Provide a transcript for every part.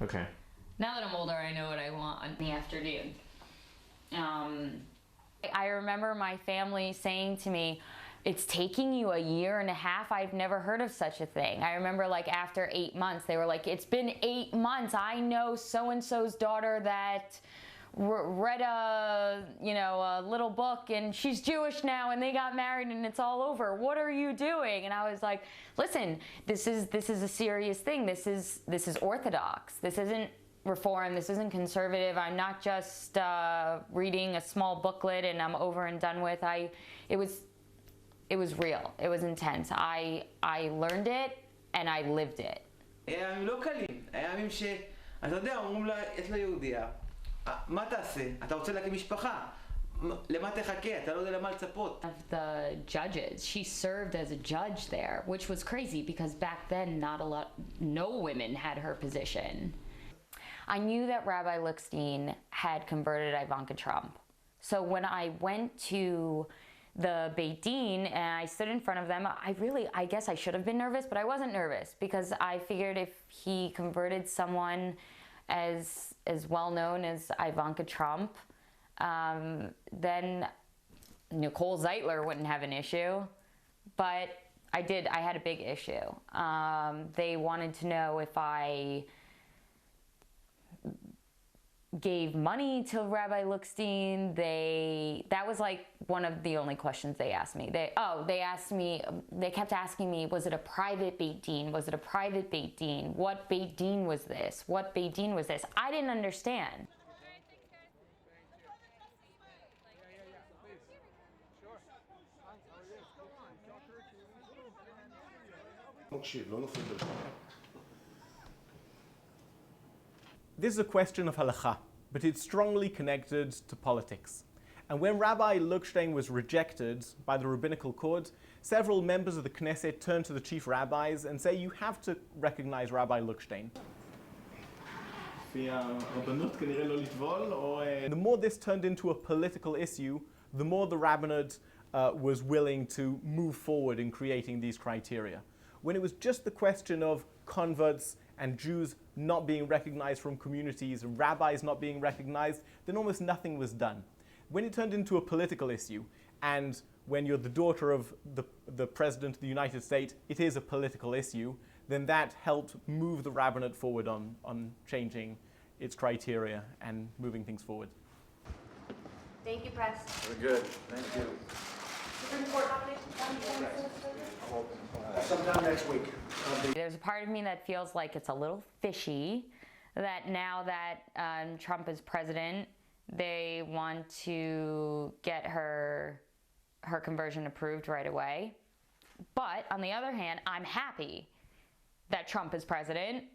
Okay. Now that I'm older, I know what I want in the afternoon. I remember my family saying to me, it's taking you a year and a half. I've never heard of such a thing. I remember like after 8 months, they were like, it's been 8 months. I know so-and-so's daughter that read a little book and she's Jewish now and they got married and it's all over. What are you doing? And I was like, listen, this is a serious thing. This is Orthodox. This isn't Reform. This isn't conservative. I'm not just reading a small booklet and I'm over and done with. It was real. It was intense. I learned it and I lived it. הימים לא קלים. הימים אתה יודע, אומרים לה, את לא יהודיה. מה תעשה? אתה רוצה להקים משפחה. למה תחכה? אתה לא יודע למה לצפות. Of the judges, she served as a judge there, which was crazy because back then no women had her position. I knew that Rabbi Lookstein had converted Ivanka Trump. So when I went to the Beit Din and I stood in front of them, I guess I should have been nervous, but I wasn't nervous because I figured if he converted someone as well known as Ivanka Trump, then Nicole Zeitler wouldn't have an issue. But I had a big issue. They wanted to know if I gave money to Rabbi Lookstein. That was like one of the only questions they asked me. They kept asking me, was it a private Beit Din? Was it a private Beit Din? What Beit Din was this? What Beit Din was this? I didn't understand. This is a question of halakha, but it's strongly connected to politics. And when Rabbi Lookstein was rejected by the rabbinical court, several members of the Knesset turned to the chief rabbis and say, you have to recognize Rabbi Lookstein. The more this turned into a political issue, the more the rabbinate was willing to move forward in creating these criteria. When it was just the question of converts and Jews not being recognized from communities and rabbis not being recognized, then almost nothing was done. When it turned into a political issue, and when you're the daughter of the President of the United States, it is a political issue, then that helped move the rabbinate forward on changing its criteria and moving things forward. Thank you, Press. Very good. Thank you. Sometime next week. There's a part of me that feels like it's a little fishy that now that Trump is president, they want to get her conversion approved right away. But on the other hand, I'm happy that Trump is president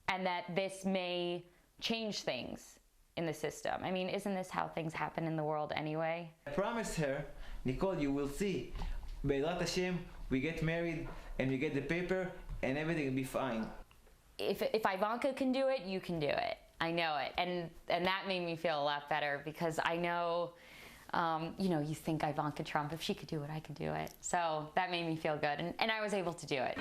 and that this may change things in the system. I mean, isn't this how things happen in the world anyway? I promised her, Nicole, you will see. Be'ezrat Hashem, we get married and we get the paper and everything will be fine. If Ivanka can do it, you can do it. I know it. And that made me feel a lot better because I know, you think Ivanka Trump, if she could do it, I could do it. So that made me feel good. And I was able to do it.